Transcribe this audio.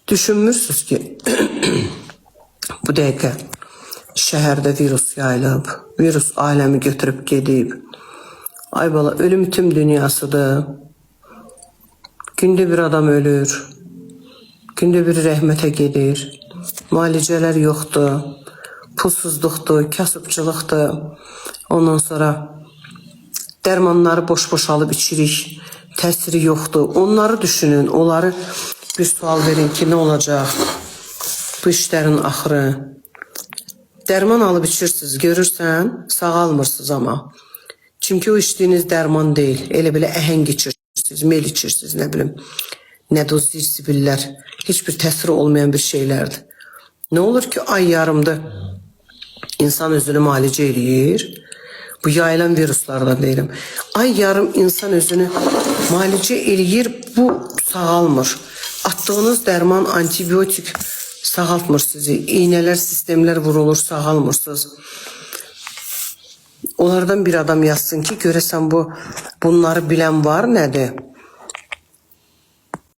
Düşünmürsünüz ki bu dəqiqə şəhərdə virus yayılıb, virus aləmi götürüb gedib. Ay bala, ölüm tüm dünyasıdır. Gündə bir adam ölür, gündə bir rəhmətə gedir. Müalicələr yoxdur, pulsuzluqdur, kasıbçılıqdır. Ondan sonra dərmanları boş-boş alıb içirik, təsiri yoxdur. Onları düşünün, onları bir sual verin ki, nə olacaq bu işlərin axırı. Dərman alıb içirsiniz, görürsən, sağalmırsınız amma. Çünki o içdiyiniz dərman deyil, elə belə əhəng içirsiniz, mel içirsiniz, nə bilim, nə dozir zibillər, heç bir təsiri olmayan bir şeylərdir. Nə olur ki, ay yarımda insan özünü müalicə eləyir, bu yayılan viruslardan deyirəm. Ay yarım insan özünü müalicə eləyir, bu sağalmır. Atdığınız dərman, antibiotik sağaltmır sizi. İğnələr, sistemlər vurulur, sağalmırsınız. Onlardan bir adam yazsın ki, görəsən bunları bilən var, nədir?